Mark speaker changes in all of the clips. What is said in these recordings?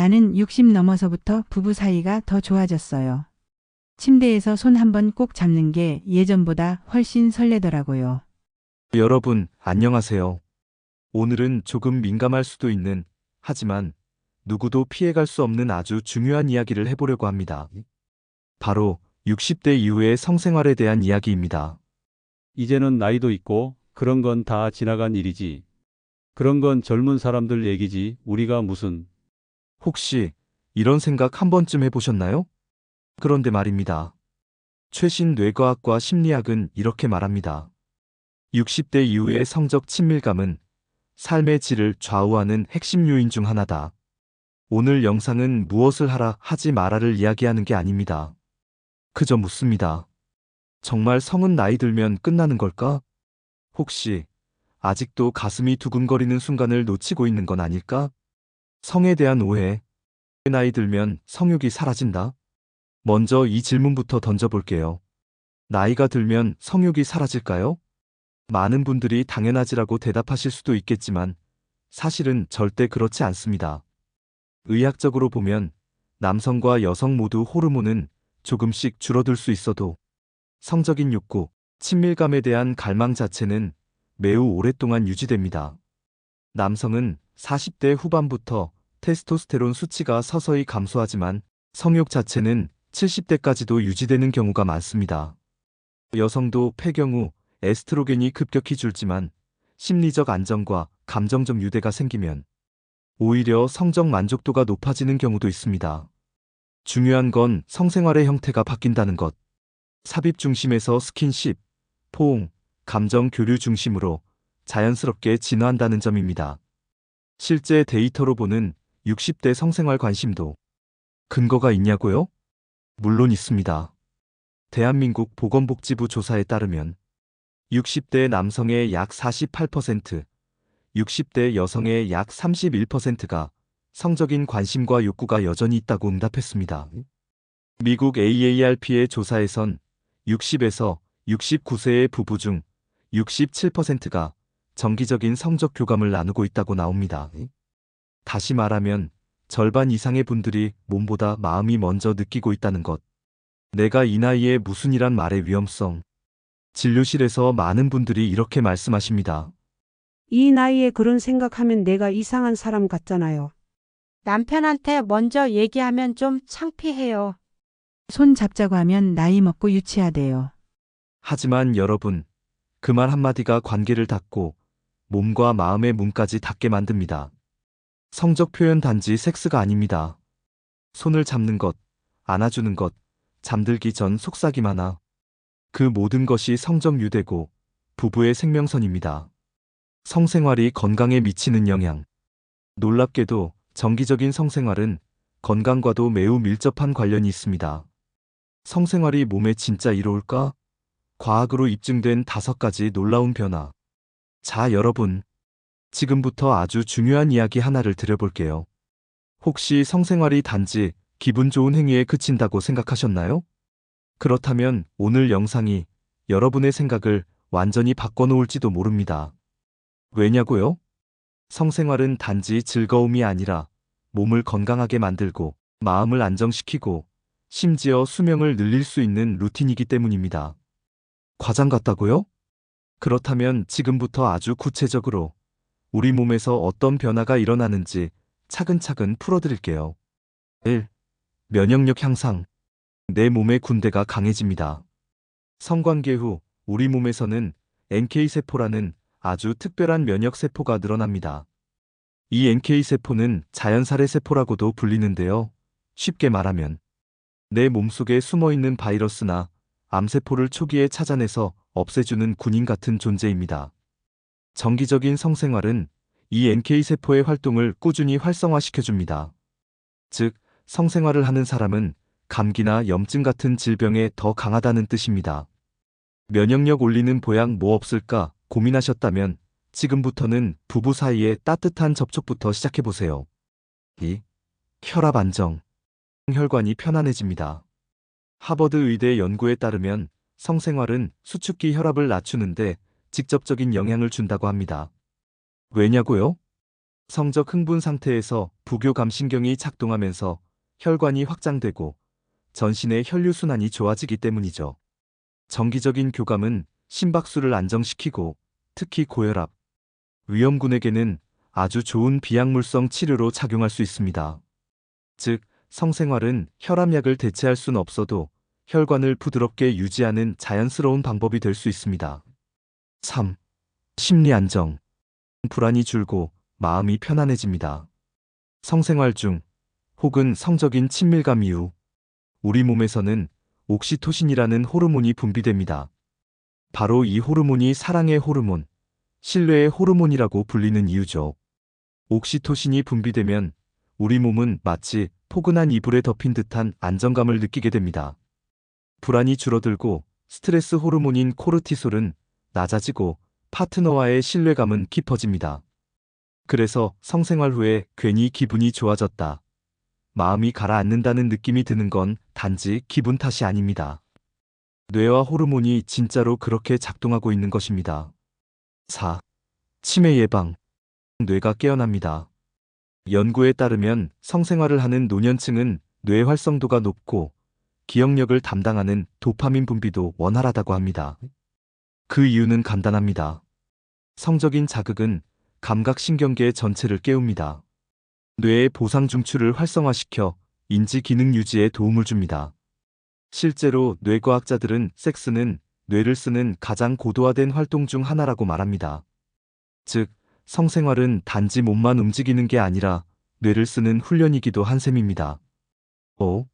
Speaker 1: 나는 60 넘어서부터 부부 사이가 더 좋아졌어요. 침대에서 손 한 번 꼭 잡는 게 예전보다 훨씬 설레더라고요.
Speaker 2: 여러분, 안녕하세요. 오늘은 조금 민감할 수도 있는, 하지만 누구도 피해갈 수 없는 아주 중요한 이야기를 해보려고 합니다. 바로 60대 이후의 성생활에 대한 이야기입니다.
Speaker 3: 이제는 나이도 있고 그런 건 다 지나간 일이지. 그런 건 젊은 사람들 얘기지. 우리가 무슨.
Speaker 2: 혹시 이런 생각 한 번쯤 해보셨나요? 그런데 말입니다. 최신 뇌과학과 심리학은 이렇게 말합니다. 60대 이후의 성적 친밀감은 삶의 질을 좌우하는 핵심 요인 중 하나다. 오늘 영상은 무엇을 하라 하지 마라를 이야기하는 게 아닙니다. 그저 묻습니다. 정말 성은 나이 들면 끝나는 걸까? 혹시 아직도 가슴이 두근거리는 순간을 놓치고 있는 건 아닐까? 성에 대한 오해. 나이 들면 성욕이 사라진다? 먼저 이 질문부터 던져볼게요. 나이가 들면 성욕이 사라질까요? 많은 분들이 당연하지라고 대답하실 수도 있겠지만 사실은 절대 그렇지 않습니다. 의학적으로 보면 남성과 여성 모두 호르몬은 조금씩 줄어들 수 있어도 성적인 욕구, 친밀감에 대한 갈망 자체는 매우 오랫동안 유지됩니다. 남성은 40대 후반부터 테스토스테론 수치가 서서히 감소하지만 성욕 자체는 70대까지도 유지되는 경우가 많습니다. 여성도 폐경 후 에스트로겐이 급격히 줄지만 심리적 안정과 감정적 유대가 생기면 오히려 성적 만족도가 높아지는 경우도 있습니다. 중요한 건 성생활의 형태가 바뀐다는 것. 삽입 중심에서 스킨십, 포옹, 감정 교류 중심으로 자연스럽게 진화한다는 점입니다. 실제 데이터로 보는 60대 성생활 관심도 근거가 있냐고요? 물론 있습니다. 대한민국 보건복지부 조사에 따르면 60대 남성의 약 48%, 60대 여성의 약 31%가 성적인 관심과 욕구가 여전히 있다고 응답했습니다. 미국 AARP의 조사에선 60에서 69세의 부부 중 67%가 정기적인 성적 교감을 나누고 있다고 나옵니다. 다시 말하면 절반 이상의 분들이 몸보다 마음이 먼저 느끼고 있다는 것. 내가 이 나이에 무슨이란 말의 위험성. 진료실에서 많은 분들이 이렇게 말씀하십니다.
Speaker 4: 이 나이에 그런 생각하면 내가 이상한 사람 같잖아요.
Speaker 5: 남편한테 먼저 얘기하면 좀 창피해요.
Speaker 1: 손 잡자고 하면 나이 먹고 유치하대요.
Speaker 2: 하지만 여러분, 그 말 한마디가 관계를 닫고 몸과 마음의 문까지 닫게 만듭니다. 성적 표현 단지 섹스가 아닙니다. 손을 잡는 것, 안아주는 것, 잠들기 전 속삭임 하나. 그 모든 것이 성적 유대고 부부의 생명선입니다. 성생활이 건강에 미치는 영향. 놀랍게도 정기적인 성생활은 건강과도 매우 밀접한 관련이 있습니다. 성생활이 몸에 진짜 이로울까? 과학으로 입증된 5가지 놀라운 변화. 자, 여러분. 지금부터 아주 중요한 이야기 하나를 드려볼게요. 혹시 성생활이 단지 기분 좋은 행위에 그친다고 생각하셨나요? 그렇다면 오늘 영상이 여러분의 생각을 완전히 바꿔놓을지도 모릅니다. 왜냐고요? 성생활은 단지 즐거움이 아니라 몸을 건강하게 만들고 마음을 안정시키고 심지어 수명을 늘릴 수 있는 루틴이기 때문입니다. 과장 같다고요? 그렇다면 지금부터 아주 구체적으로 우리 몸에서 어떤 변화가 일어나는지 차근차근 풀어드릴게요. 1. 면역력 향상. 내 몸의 군대가 강해집니다. 성관계 후 우리 몸에서는 NK세포라는 아주 특별한 면역세포가 늘어납니다. 이 NK세포는 자연살해세포라고도 불리는데요. 쉽게 말하면 내 몸속에 숨어있는 바이러스나 암세포를 초기에 찾아내서 없애주는 군인 같은 존재입니다. 정기적인 성생활은 이 NK세포의 활동을 꾸준히 활성화시켜줍니다. 즉, 성생활을 하는 사람은 감기나 염증 같은 질병에 더 강하다는 뜻입니다. 면역력 올리는 보약 뭐 없을까 고민하셨다면 지금부터는 부부 사이의 따뜻한 접촉부터 시작해보세요. 2. 혈압 안정. 혈관이 편안해집니다. 하버드 의대 연구에 따르면 성생활은 수축기 혈압을 낮추는데 직접적인 영향을 준다고 합니다. 왜냐고요? 성적 흥분 상태에서 부교감신경이 작동하면서 혈관이 확장되고 전신의 혈류순환이 좋아지기 때문이죠. 정기적인 교감은 심박수를 안정시키고 특히 고혈압, 위험군에게는 아주 좋은 비약물성 치료로 작용할 수 있습니다. 즉, 성생활은 혈압약을 대체할 순 없어도 혈관을 부드럽게 유지하는 자연스러운 방법이 될 수 있습니다. 3. 심리 안정. 불안이 줄고 마음이 편안해집니다. 성생활 중 혹은 성적인 친밀감 이후 우리 몸에서는 옥시토신이라는 호르몬이 분비됩니다. 바로 이 호르몬이 사랑의 호르몬, 신뢰의 호르몬이라고 불리는 이유죠. 옥시토신이 분비되면 우리 몸은 마치 포근한 이불에 덮인 듯한 안정감을 느끼게 됩니다. 불안이 줄어들고 스트레스 호르몬인 코르티솔은 낮아지고 파트너와의 신뢰감은 깊어집니다. 그래서 성생활 후에 괜히 기분이 좋아졌다, 마음이 가라앉는다는 느낌이 드는 건 단지 기분 탓이 아닙니다. 뇌와 호르몬이 진짜로 그렇게 작동하고 있는 것입니다. 4. 치매 예방. 뇌가 깨어납니다. 연구에 따르면 성생활을 하는 노년층은 뇌 활성도가 높고 기억력을 담당하는 도파민 분비도 원활하다고 합니다. 그 이유는 간단합니다. 성적인 자극은 감각신경계 전체를 깨웁니다. 뇌의 보상중추를 활성화시켜 인지 기능 유지에 도움을 줍니다. 실제로 뇌과학자들은 섹스는 뇌를 쓰는 가장 고도화된 활동 중 하나라고 말합니다. 즉, 성생활은 단지 몸만 움직이는 게 아니라 뇌를 쓰는 훈련이기도 한 셈입니다. 5.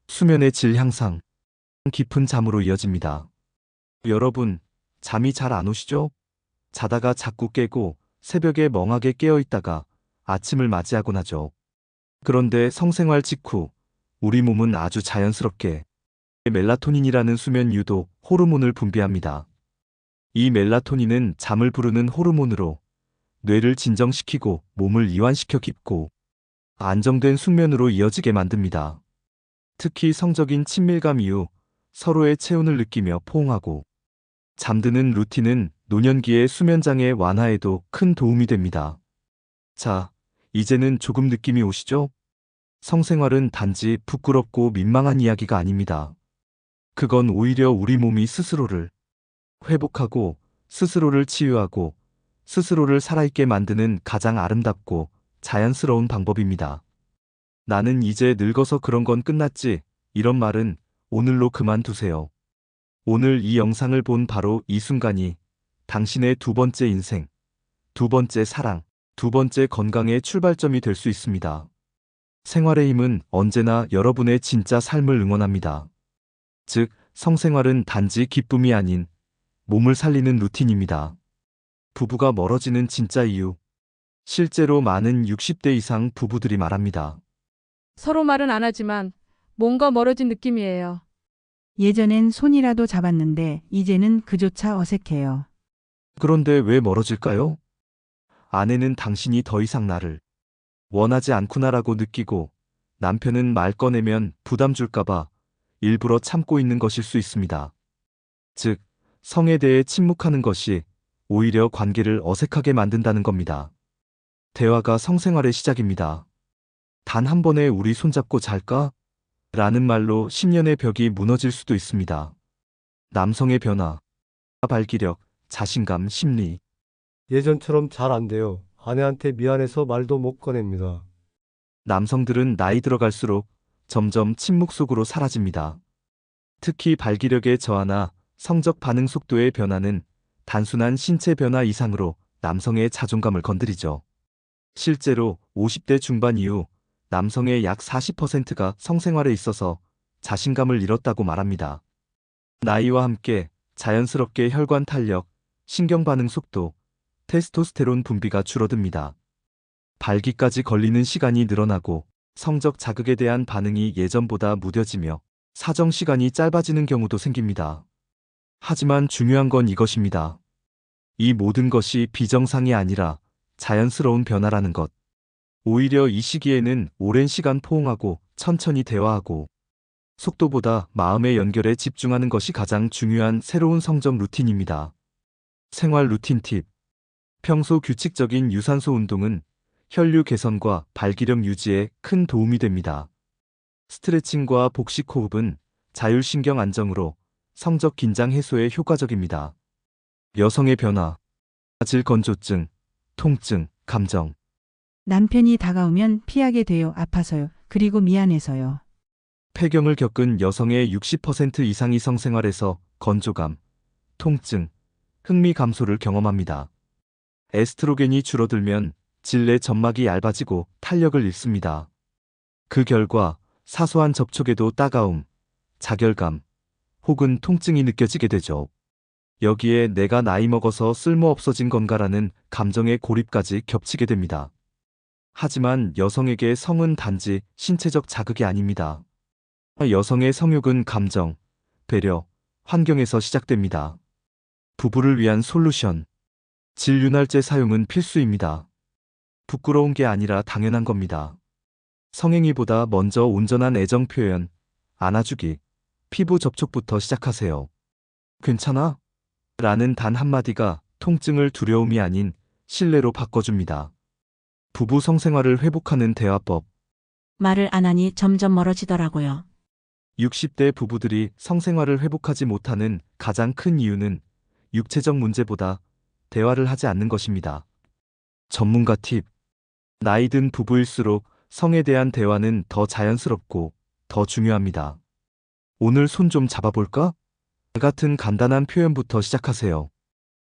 Speaker 2: 수면의 질 향상. 깊은 잠으로 이어집니다. 여러분, 잠이 잘 안 오시죠? 자다가 자꾸 깨고 새벽에 멍하게 깨어 있다가 아침을 맞이하곤 하죠. 그런데 성생활 직후 우리 몸은 아주 자연스럽게 멜라토닌이라는 수면 유도 호르몬을 분비합니다. 이 멜라토닌은 잠을 부르는 호르몬으로 뇌를 진정시키고 몸을 이완시켜 깊고 안정된 숙면으로 이어지게 만듭니다. 특히 성적인 친밀감 이후 서로의 체온을 느끼며 포옹하고 잠드는 루틴은 노년기의 수면장애 완화에도 큰 도움이 됩니다. 자, 이제는 조금 느낌이 오시죠? 성생활은 단지 부끄럽고 민망한 이야기가 아닙니다. 그건 오히려 우리 몸이 스스로를 회복하고 스스로를 치유하고 스스로를 살아있게 만드는 가장 아름답고 자연스러운 방법입니다. 나는 이제 늙어서 그런 건 끝났지, 이런 말은 오늘로 그만두세요. 오늘 이 영상을 본 바로 이 순간이 당신의 두 번째 인생, 두 번째 사랑, 두 번째 건강의 출발점이 될 수 있습니다. 생활의 힘은 언제나 여러분의 진짜 삶을 응원합니다. 즉, 성생활은 단지 기쁨이 아닌 몸을 살리는 루틴입니다. 부부가 멀어지는 진짜 이유. 실제로 많은 60대 이상 부부들이 말합니다.
Speaker 6: 서로 말은 안 하지만 뭔가 멀어진 느낌이에요.
Speaker 1: 예전엔 손이라도 잡았는데 이제는 그조차 어색해요.
Speaker 2: 그런데 왜 멀어질까요? 아내는 당신이 더 이상 나를 원하지 않구나라고 느끼고 남편은 말 꺼내면 부담 줄까봐 일부러 참고 있는 것일 수 있습니다. 즉, 성에 대해 침묵하는 것이 오히려 관계를 어색하게 만든다는 겁니다. 대화가 성생활의 시작입니다. 단 한 번에 우리 손잡고 잘까? 라는 말로 10년의 벽이 무너질 수도 있습니다. 남성의 변화, 발기력, 자신감, 심리.
Speaker 7: 예전처럼 잘 안 돼요. 아내한테 미안해서 말도 못 꺼냅니다.
Speaker 2: 남성들은 나이 들어갈수록 점점 침묵 속으로 사라집니다. 특히 발기력의 저하나 성적 반응 속도의 변화는 단순한 신체 변화 이상으로 남성의 자존감을 건드리죠. 실제로 50대 중반 이후 남성의 약 40%가 성생활에 있어서 자신감을 잃었다고 말합니다. 나이와 함께 자연스럽게 혈관 탄력, 신경 반응 속도, 테스토스테론 분비가 줄어듭니다. 발기까지 걸리는 시간이 늘어나고 성적 자극에 대한 반응이 예전보다 무뎌지며 사정 시간이 짧아지는 경우도 생깁니다. 하지만 중요한 건 이것입니다. 이 모든 것이 비정상이 아니라 자연스러운 변화라는 것. 오히려 이 시기에는 오랜 시간 포옹하고 천천히 대화하고 속도보다 마음의 연결에 집중하는 것이 가장 중요한 새로운 성적 루틴입니다. 생활 루틴 팁. 평소 규칙적인 유산소 운동은 혈류 개선과 발기력 유지에 큰 도움이 됩니다. 스트레칭과 복식 호흡은 자율신경 안정으로 성적 긴장 해소에 효과적입니다. 여성의 변화, 질 건조증, 통증, 감정.
Speaker 1: 남편이 다가오면 피하게 돼요. 아파서요. 그리고 미안해서요.
Speaker 2: 폐경을 겪은 여성의 60% 이상이 성생활에서 건조감, 통증, 흥미 감소를 경험합니다. 에스트로겐이 줄어들면 질내 점막이 얇아지고 탄력을 잃습니다. 그 결과 사소한 접촉에도 따가움, 자결감, 혹은 통증이 느껴지게 되죠. 여기에 내가 나이 먹어서 쓸모없어진 건가라는 감정의 고립까지 겹치게 됩니다. 하지만 여성에게 성은 단지 신체적 자극이 아닙니다. 여성의 성욕은 감정, 배려, 환경에서 시작됩니다. 부부를 위한 솔루션. 질윤활제 사용은 필수입니다. 부끄러운 게 아니라 당연한 겁니다. 성행위보다 먼저 온전한 애정 표현, 안아주기, 피부 접촉부터 시작하세요. 괜찮아? 라는 단 한마디가 통증을 두려움이 아닌 신뢰로 바꿔줍니다. 부부 성생활을 회복하는 대화법.
Speaker 8: 말을 안 하니 점점 멀어지더라고요.
Speaker 2: 60대 부부들이 성생활을 회복하지 못하는 가장 큰 이유는 육체적 문제보다 대화를 하지 않는 것입니다. 전문가 팁. 나이 든 부부일수록 성에 대한 대화는 더 자연스럽고 더 중요합니다. 오늘 손 좀 잡아볼까? 같은 간단한 표현부터 시작하세요.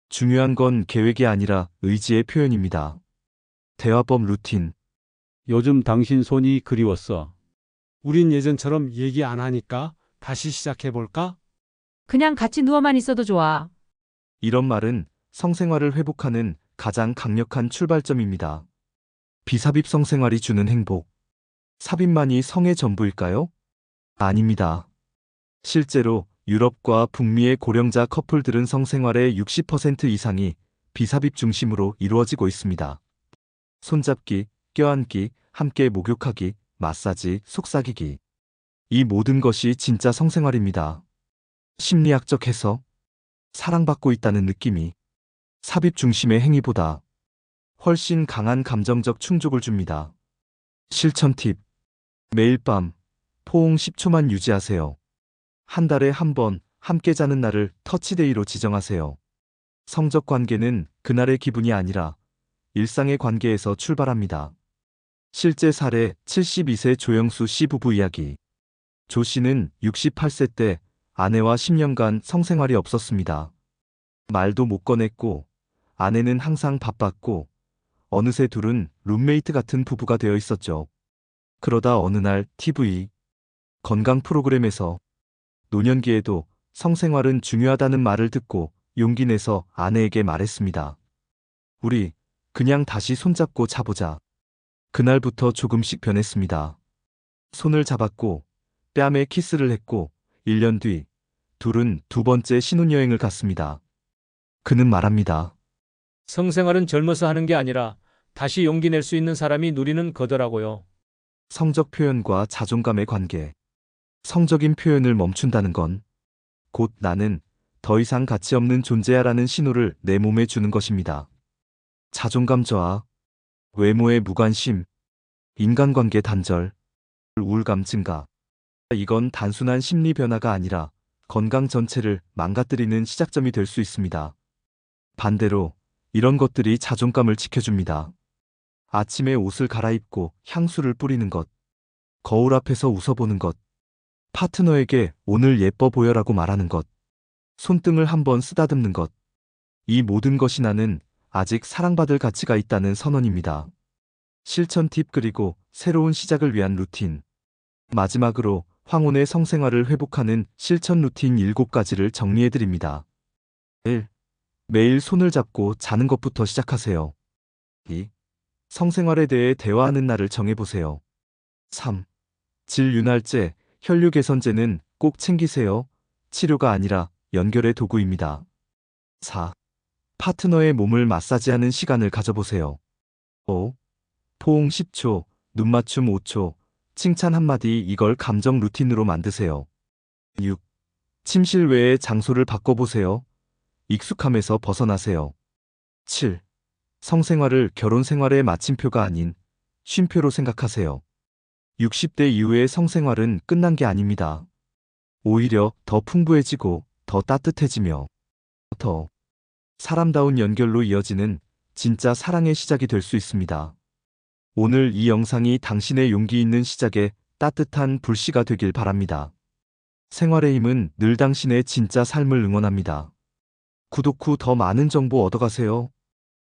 Speaker 2: 중요한 건 계획이 아니라 의지의 표현입니다. 대화법 루틴.
Speaker 3: 요즘 당신 손이 그리웠어.
Speaker 9: 우린 예전처럼 얘기 안 하니까 다시 시작해볼까?
Speaker 6: 그냥 같이 누워만 있어도 좋아.
Speaker 2: 이런 말은 성생활을 회복하는 가장 강력한 출발점입니다. 비삽입 성생활이 주는 행복. 삽입만이 성의 전부일까요? 아닙니다. 실제로 유럽과 북미의 고령자 커플들은 성생활의 60% 이상이 비삽입 중심으로 이루어지고 있습니다. 손잡기, 껴안기, 함께 목욕하기, 마사지, 속삭이기. 이 모든 것이 진짜 성생활입니다. 심리학적 해석. 사랑받고 있다는 느낌이 삽입 중심의 행위보다 훨씬 강한 감정적 충족을 줍니다. 실천 팁. 매일 밤 포옹 10초만 유지하세요. 한 달에 한 번 함께 자는 날을 터치데이로 지정하세요. 성적 관계는 그날의 기분이 아니라 일상의 관계에서 출발합니다. 실제 사례 72세 조영수 씨 부부 이야기. 조 씨는 68세 때 아내와 10년간 성생활이 없었습니다. 말도 못 꺼냈고 아내는 항상 바빴고 어느새 둘은 룸메이트 같은 부부가 되어 있었죠. 그러다 어느 날 TV 건강 프로그램에서 노년기에도 성생활은 중요하다는 말을 듣고 용기 내서 아내에게 말했습니다. 우리 그냥 다시 손잡고 자보자. 그날부터 조금씩 변했습니다. 손을 잡았고 뺨에 키스를 했고 1년 뒤 둘은 두 번째 신혼여행을 갔습니다. 그는 말합니다.
Speaker 10: 성생활은 젊어서 하는 게 아니라 다시 용기 낼 수 있는 사람이 누리는 거더라고요.
Speaker 2: 성적 표현과 자존감의 관계. 성적인 표현을 멈춘다는 건 곧 나는 더 이상 가치 없는 존재야라는 신호를 내 몸에 주는 것입니다. 자존감 저하, 외모의 무관심, 인간관계 단절, 우울감 증가. 이건 단순한 심리 변화가 아니라 건강 전체를 망가뜨리는 시작점이 될 수 있습니다. 반대로 이런 것들이 자존감을 지켜줍니다. 아침에 옷을 갈아입고 향수를 뿌리는 것, 거울 앞에서 웃어보는 것, 파트너에게 오늘 예뻐 보여라고 말하는 것, 손등을 한번 쓰다듬는 것. 이 모든 것이 나는 아직 사랑받을 가치가 있다는 선언입니다. 실천 팁 그리고 새로운 시작을 위한 루틴. 마지막으로 황혼의 성생활을 회복하는 실천 루틴 7가지를 정리해드립니다. 1. 매일 손을 잡고 자는 것부터 시작하세요. 2. 성생활에 대해 대화하는 날을 정해보세요. 3. 질윤활제, 혈류개선제는 꼭 챙기세요. 치료가 아니라 연결의 도구입니다. 4. 파트너의 몸을 마사지하는 시간을 가져보세요. 5. 포옹 10초, 눈맞춤 5초, 칭찬 한마디. 이걸 감정 루틴으로 만드세요. 6. 침실 외의 장소를 바꿔보세요. 익숙함에서 벗어나세요. 7. 성생활을 결혼 생활의 마침표가 아닌 쉼표로 생각하세요. 60대 이후의 성생활은 끝난 게 아닙니다. 오히려 더 풍부해지고 더 따뜻해지며 더 사람다운 연결로 이어지는 진짜 사랑의 시작이 될 수 있습니다. 오늘 이 영상이 당신의 용기 있는 시작에 따뜻한 불씨가 되길 바랍니다. 생활의 힘은 늘 당신의 진짜 삶을 응원합니다. 구독 후 더 많은 정보 얻어가세요.